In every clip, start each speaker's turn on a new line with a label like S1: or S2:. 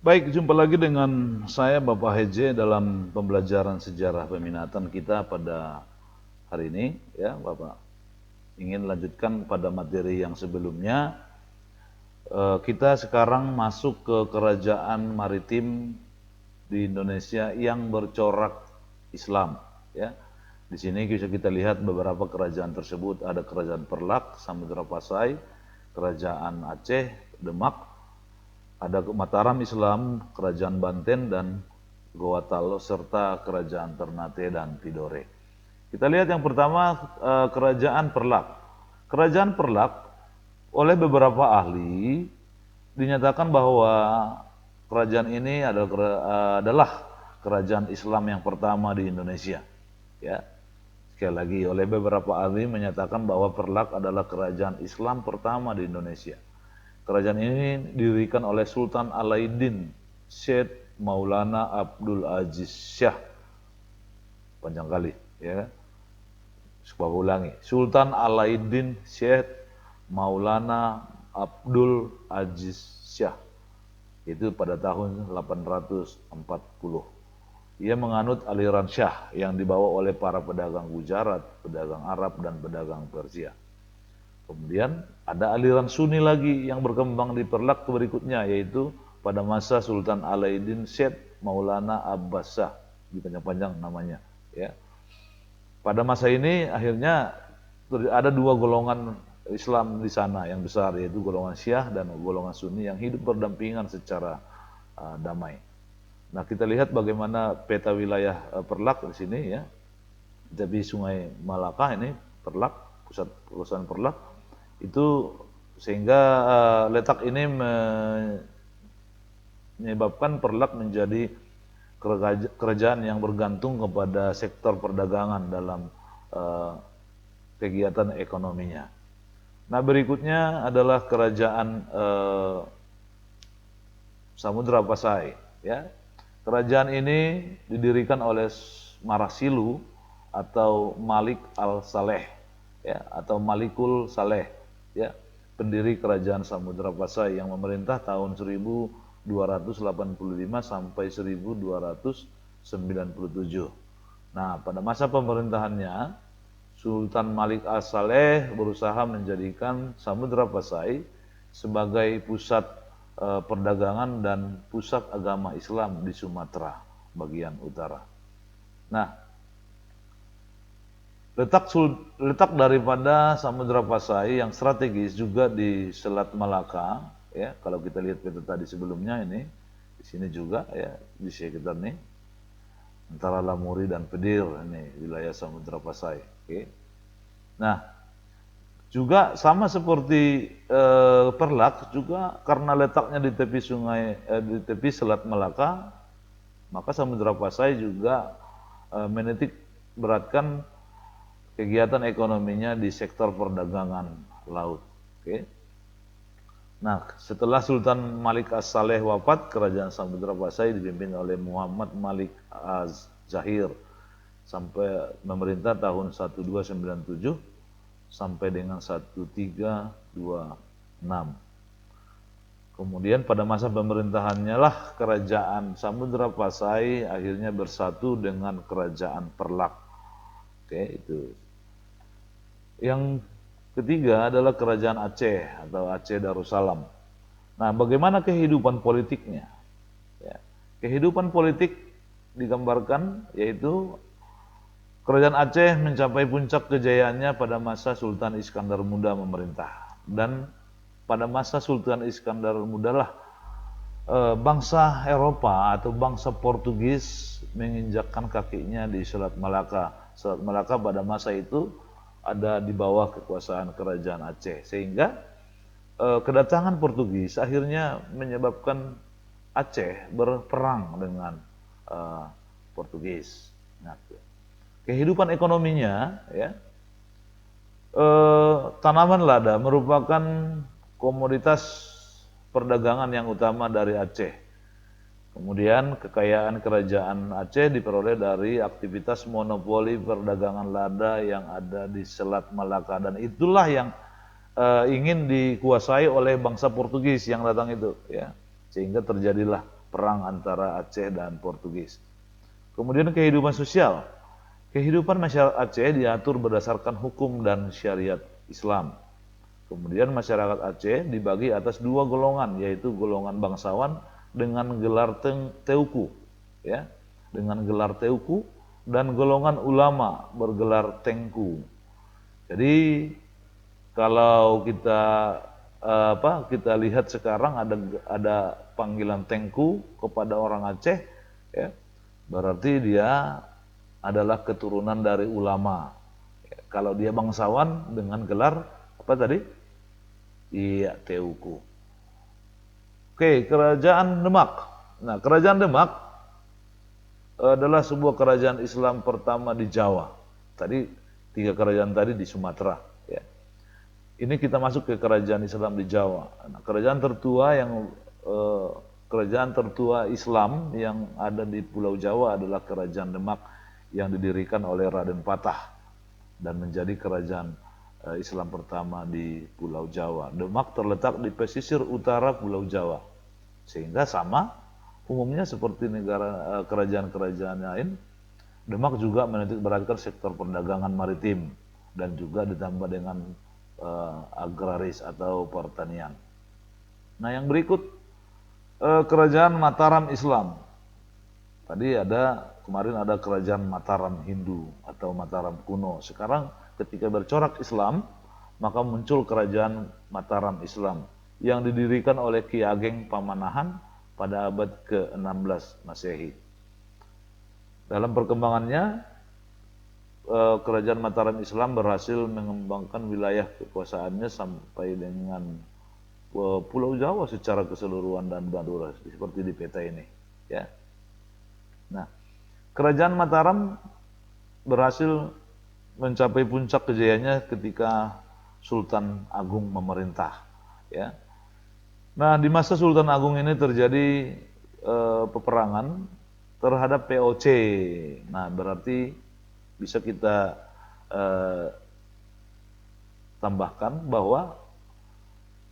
S1: Baik, jumpa lagi dengan saya Bapak Heje dalam pembelajaran sejarah peminatan kita pada hari ini, ya Bapak. Ingin lanjutkan pada materi yang sebelumnya. Kita sekarang masuk ke kerajaan maritim di Indonesia yang bercorak Islam, ya. Di sini bisa kita lihat beberapa kerajaan tersebut, ada Kerajaan Perlak, Samudra Pasai, Kerajaan Aceh, Demak, ada Mataram Islam, Kerajaan Banten dan Gorontalo serta Kerajaan Ternate dan Tidore. Kita lihat yang pertama Kerajaan Perlak. Kerajaan Perlak oleh beberapa ahli dinyatakan bahwa kerajaan ini adalah kerajaan Islam yang pertama di Indonesia. Ya, sekali lagi oleh beberapa ahli menyatakan bahwa Perlak adalah kerajaan Islam pertama di Indonesia. Kerajaan ini didirikan oleh Sultan Alauddin Syed Maulana Abdul Aziz Shah. Panjang kali, ya. Coba ulangi. Sultan Alauddin Syed Maulana Abdul Aziz Shah. Itu pada tahun 840. Ia menganut aliran Syah yang dibawa oleh para pedagang Gujarat, pedagang Arab, dan pedagang Persia. Kemudian ada aliran Sunni lagi yang berkembang di Perlak berikutnya, yaitu pada masa Sultan Alauddin Syed Maulana Abbas Shah, panjang-panjang namanya. Ya. Pada masa ini akhirnya ada dua golongan Islam di sana yang besar, yaitu golongan Syiah dan golongan Sunni yang hidup berdampingan secara damai. Nah, kita lihat bagaimana peta wilayah Perlak di sini, ya. Tepi Sungai Malaka ini Perlak, pusat perusahaan Perlak. Itu sehingga letak ini menyebabkan Perlak menjadi kerajaan yang bergantung kepada sektor perdagangan dalam kegiatan ekonominya. Nah, berikutnya adalah kerajaan Samudra Pasai, ya. Kerajaan ini didirikan oleh Marasilu atau Malik al-Saleh, ya, atau Malikul Saleh, ya, pendiri kerajaan Samudra Pasai yang memerintah tahun 1285 sampai 1297. Nah, pada masa pemerintahannya Sultan Malik al-Saleh berusaha menjadikan Samudra Pasai sebagai pusat perdagangan dan pusat agama Islam di Sumatera bagian utara. Nah, letak daripada Samudra Pasai yang strategis juga di Selat Malaka, ya. Kalau kita lihat peta tadi sebelumnya ini, di sini juga, ya, di sekitar ini antara Lamuri dan Pedir, ini wilayah Samudra Pasai. Oke. Nah, juga sama seperti Perlak, juga karena letaknya di tepi sungai, di tepi Selat Malaka, maka Samudra Pasai juga menitik beratkan kegiatan ekonominya di sektor perdagangan laut. Oke. Nah, setelah Sultan Malik as-Saleh wafat, kerajaan Samudra Pasai dipimpin oleh Muhammad Malik az-Zahir sampai memerintah tahun 1297 sampai dengan 1326. Kemudian pada masa pemerintahannya lah kerajaan Samudra Pasai akhirnya bersatu dengan kerajaan Perlak. Oke, itu. Yang ketiga adalah kerajaan Aceh atau Aceh Darussalam. Nah, bagaimana kehidupan politiknya? Ya, kehidupan politik digambarkan yaitu kerajaan Aceh mencapai puncak kejayaannya pada masa Sultan Iskandar Muda memerintah. Dan pada masa Sultan Iskandar Muda lah bangsa Eropa atau bangsa Portugis menginjakkan kakinya di Selat Malaka. Selat Malaka pada masa itu ada di bawah kekuasaan kerajaan Aceh, sehingga kedatangan Portugis akhirnya menyebabkan Aceh berperang dengan Portugis. Nah, kehidupan ekonominya, ya, tanaman lada merupakan komoditas perdagangan yang utama dari Aceh. Kemudian kekayaan kerajaan Aceh diperoleh dari aktivitas monopoli perdagangan lada yang ada di Selat Malaka, dan itulah yang ingin dikuasai oleh bangsa Portugis yang datang itu, ya. Sehingga terjadilah perang antara Aceh dan Portugis. Kemudian kehidupan sosial. Kehidupan masyarakat Aceh diatur berdasarkan hukum dan syariat Islam. Kemudian masyarakat Aceh dibagi atas dua golongan, yaitu golongan bangsawan dengan gelar teuku, ya, dengan gelar teuku, dan golongan ulama bergelar tengku. Jadi kalau kita kita lihat sekarang ada panggilan tengku kepada orang Aceh, ya, berarti dia adalah keturunan dari ulama. Kalau dia bangsawan dengan gelar apa tadi? Iya, teuku. Oke, Kerajaan Demak. Nah, Kerajaan Demak adalah sebuah kerajaan Islam pertama di Jawa. Tadi 3 kerajaan tadi di Sumatera. Ya. Ini kita masuk ke kerajaan Islam di Jawa. Nah, kerajaan tertua Islam yang ada di Pulau Jawa adalah Kerajaan Demak yang didirikan oleh Raden Patah dan menjadi kerajaan Islam pertama di Pulau Jawa. Demak terletak di pesisir utara Pulau Jawa, sehingga sama umumnya seperti negara kerajaan-kerajaan lain, Demak juga menitik beratkan sektor perdagangan maritim dan juga ditambah dengan agraris atau pertanian. Nah, yang berikut Kerajaan Mataram Islam. Tadi kemarin ada Kerajaan Mataram Hindu atau Mataram kuno. Sekarang ketika bercorak Islam, maka muncul Kerajaan Mataram Islam yang didirikan oleh Ki Ageng Pamanahan pada abad ke-16 Masehi. Dalam perkembangannya, Kerajaan Mataram Islam berhasil mengembangkan wilayah kekuasaannya sampai dengan Pulau Jawa secara keseluruhan dan Madura seperti di peta ini, ya. Nah, Kerajaan Mataram berhasil mencapai puncak kejayaannya ketika Sultan Agung memerintah, ya. Nah, di masa Sultan Agung ini terjadi peperangan terhadap POC. Nah, berarti bisa kita tambahkan bahwa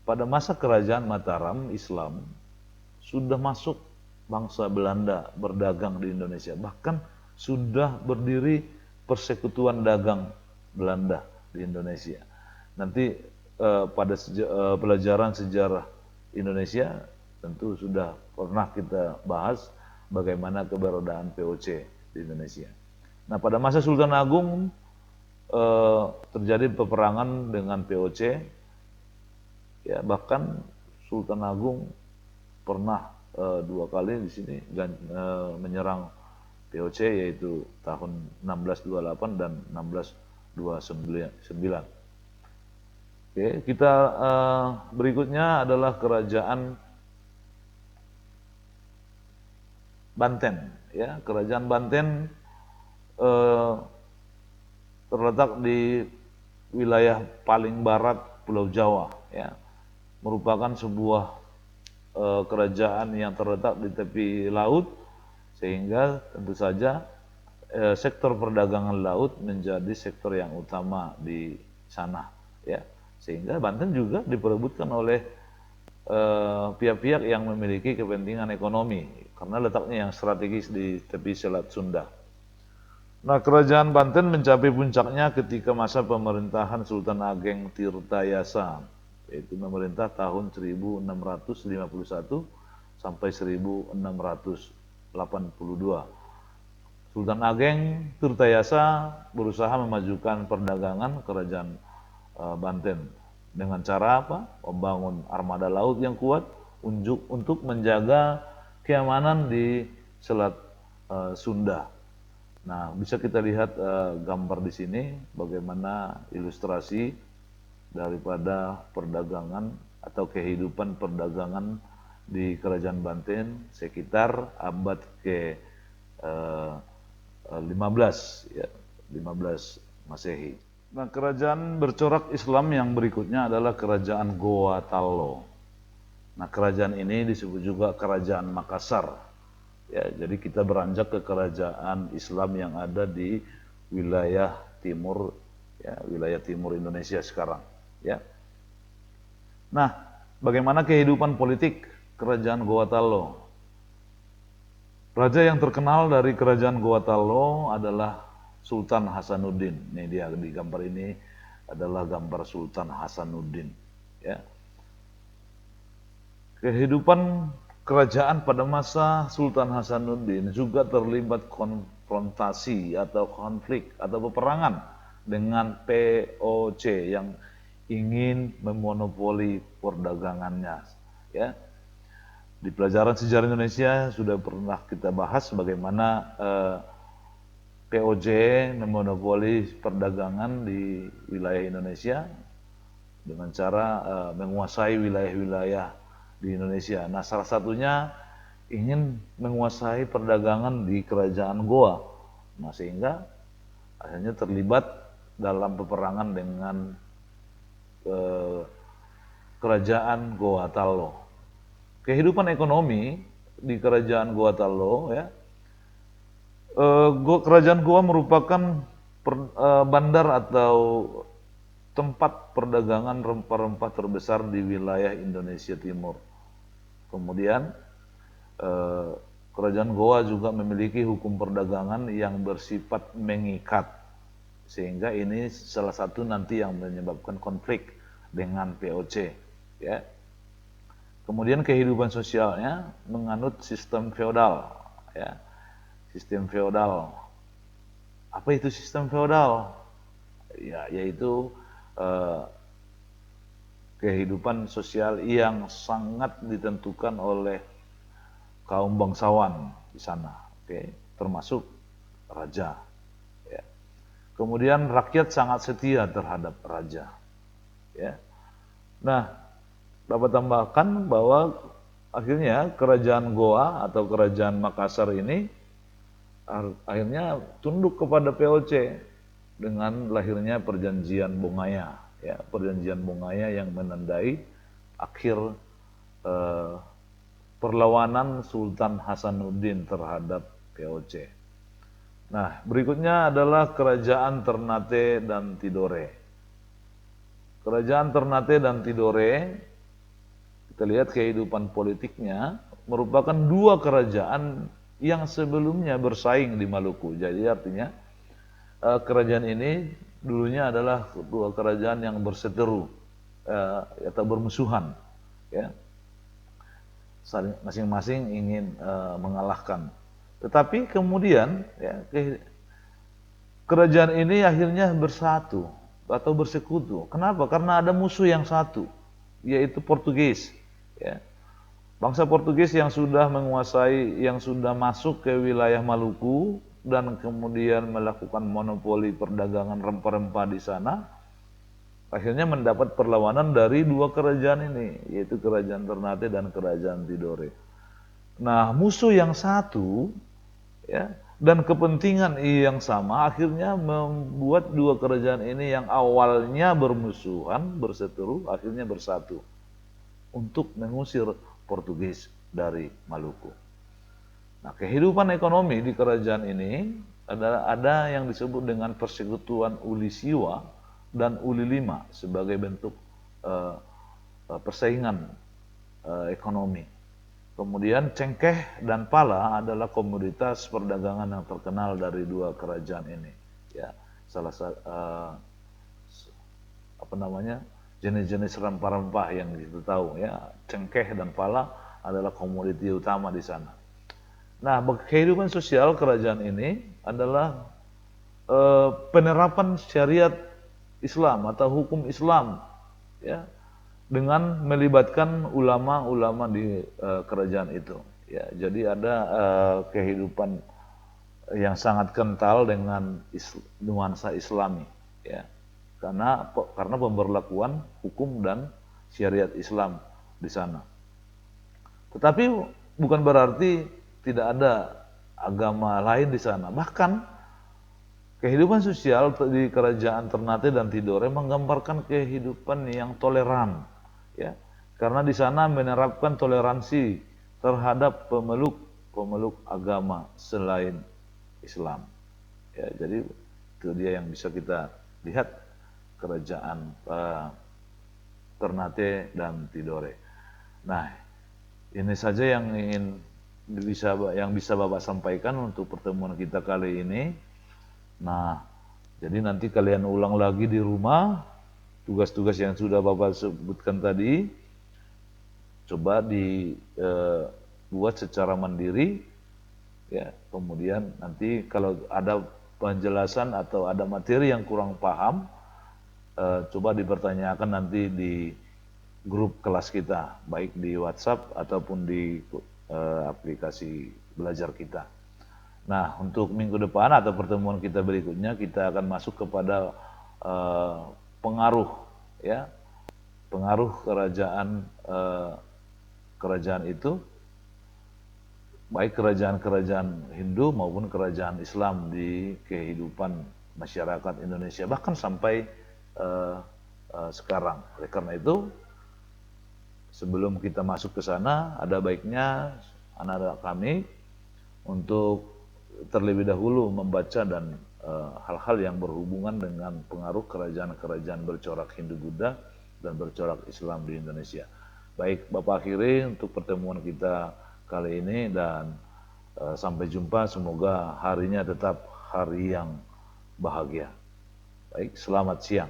S1: pada masa Kerajaan Mataram Islam sudah masuk bangsa Belanda berdagang di Indonesia. Bahkan sudah berdiri persekutuan dagang Belanda di Indonesia. Nanti pada pelajaran sejarah Indonesia tentu sudah pernah kita bahas bagaimana keberadaan POC di Indonesia. Nah, pada masa Sultan Agung terjadi peperangan dengan POC. Ya, bahkan Sultan Agung pernah 2 kali di sini menyerang POC, yaitu tahun 1628 dan 1629. Oke, kita berikutnya adalah Kerajaan Banten. Ya, Kerajaan Banten terletak di wilayah paling barat Pulau Jawa, ya. Merupakan sebuah kerajaan yang terletak di tepi laut, sehingga tentu saja sektor perdagangan laut menjadi sektor yang utama di sana, ya. Sehingga Banten juga diperebutkan oleh pihak-pihak yang memiliki kepentingan ekonomi karena letaknya yang strategis di tepi Selat Sunda. Nah, Kerajaan Banten mencapai puncaknya ketika masa pemerintahan Sultan Ageng Tirtayasa, yaitu memerintah tahun 1651 sampai 1682. Sultan Ageng Tirtayasa berusaha memajukan perdagangan Kerajaan Banten dengan cara apa? Membangun armada laut yang kuat untuk menjaga keamanan di Selat Sunda. Nah, bisa kita lihat gambar di sini bagaimana ilustrasi daripada perdagangan atau kehidupan perdagangan di Kerajaan Banten sekitar abad ke-15, ya, 15 Masehi. Nah, kerajaan bercorak Islam yang berikutnya adalah Kerajaan Goa Tallo. Nah, kerajaan ini disebut juga Kerajaan Makassar. Ya, jadi kita beranjak ke kerajaan Islam yang ada di wilayah timur, ya, wilayah timur Indonesia sekarang. Ya. Nah, bagaimana kehidupan politik Kerajaan Goa Tallo? Raja yang terkenal dari kerajaan Goa Talo adalah Sultan Hasanuddin. Ini dia di gambar ini adalah gambar Sultan Hasanuddin. Ya. Kehidupan kerajaan pada masa Sultan Hasanuddin juga terlibat konfrontasi atau konflik atau peperangan dengan POC yang ingin memonopoli perdagangannya. Ya, di pelajaran sejarah Indonesia sudah pernah kita bahas bagaimana POJ memonopoli perdagangan di wilayah Indonesia dengan cara menguasai wilayah-wilayah di Indonesia. Nah, salah satunya ingin menguasai perdagangan di kerajaan Goa. Nah, sehingga akhirnya terlibat dalam peperangan dengan kerajaan Goa Talo. Kehidupan ekonomi di kerajaan Goa Talo ya, kerajaan Goa merupakan bandar atau tempat perdagangan rempah-rempah terbesar di wilayah Indonesia Timur. Kemudian kerajaan Goa juga memiliki hukum perdagangan yang bersifat mengikat, sehingga ini salah satu nanti yang menyebabkan konflik dengan POC. Ya. Kemudian kehidupan sosialnya menganut sistem feodal. Ya. Sistem feodal. Apa itu sistem feodal? Ya, yaitu kehidupan sosial yang sangat ditentukan oleh kaum bangsawan di sana, termasuk raja. Ya. Kemudian rakyat sangat setia terhadap raja. Ya. Nah, dapat tambahkan bahwa akhirnya kerajaan Goa atau kerajaan Makassar ini akhirnya tunduk kepada POC dengan lahirnya perjanjian Bongaya, ya, perjanjian Bongaya yang menandai akhir perlawanan Sultan Hasanuddin terhadap POC. Nah, berikutnya adalah kerajaan Ternate dan Tidore. Kerajaan Ternate dan Tidore, kita lihat kehidupan politiknya, merupakan dua kerajaan yang sebelumnya bersaing di Maluku. Jadi artinya kerajaan ini dulunya adalah dua kerajaan yang berseteru atau bermusuhan, ya, masing-masing ingin mengalahkan. Tetapi kemudian ya, kerajaan ini akhirnya bersatu atau bersekutu. Kenapa? Karena ada musuh yang satu, yaitu Portugis. Ya. Bangsa Portugis yang sudah menguasai, yang sudah masuk ke wilayah Maluku dan kemudian melakukan monopoli perdagangan rempah-rempah di sana, akhirnya mendapat perlawanan dari dua kerajaan ini, yaitu kerajaan Ternate dan kerajaan Tidore. Nah, musuh yang satu, ya, dan kepentingan yang sama akhirnya membuat dua kerajaan ini yang awalnya bermusuhan, berseteru, akhirnya bersatu untuk mengusir Portugis dari Maluku. Nah, kehidupan ekonomi di kerajaan ini ada yang disebut dengan persekutuan Uli Siwa dan Uli Lima sebagai bentuk persaingan ekonomi. Kemudian cengkeh dan pala adalah komoditas perdagangan yang terkenal dari dua kerajaan ini. Ya, salah satu jenis-jenis rempah-rempah yang kita tahu, ya, cengkeh dan pala adalah komoditi utama di sana. Nah, kehidupan sosial kerajaan ini adalah penerapan syariat Islam atau hukum Islam, ya, dengan melibatkan ulama-ulama di kerajaan itu. Ya, jadi ada kehidupan yang sangat kental dengan nuansa Islami, ya. Karena pemberlakuan hukum dan syariat Islam di sana. Tetapi bukan berarti tidak ada agama lain di sana. Bahkan kehidupan sosial di kerajaan Ternate dan Tidore menggambarkan kehidupan yang toleran, ya. Karena di sana menerapkan toleransi terhadap pemeluk agama selain Islam. Ya, jadi itu dia yang bisa kita lihat kerajaan Ternate dan Tidore. Nah, ini saja yang ingin yang bisa Bapak sampaikan untuk pertemuan kita kali ini. Nah, jadi nanti kalian ulang lagi di rumah tugas-tugas yang sudah Bapak sebutkan tadi, coba dibuat secara mandiri, ya. Kemudian nanti kalau ada penjelasan atau ada materi yang kurang paham, coba dipertanyakan nanti di grup kelas kita, baik di WhatsApp ataupun di aplikasi belajar kita. Nah, untuk minggu depan atau pertemuan kita berikutnya, kita akan masuk kepada pengaruh, ya, pengaruh kerajaan itu, baik kerajaan-kerajaan Hindu maupun kerajaan Islam di kehidupan masyarakat Indonesia, bahkan sampai sekarang. Oleh karena itu, sebelum kita masuk ke sana, ada baiknya anak-anak kami untuk terlebih dahulu membaca dan hal-hal yang berhubungan dengan pengaruh kerajaan-kerajaan bercorak Hindu-Buddha dan bercorak Islam di Indonesia. Baik, Bapak akhiri untuk pertemuan kita kali ini, dan sampai jumpa. Semoga harinya tetap hari yang bahagia. Baik, selamat siang.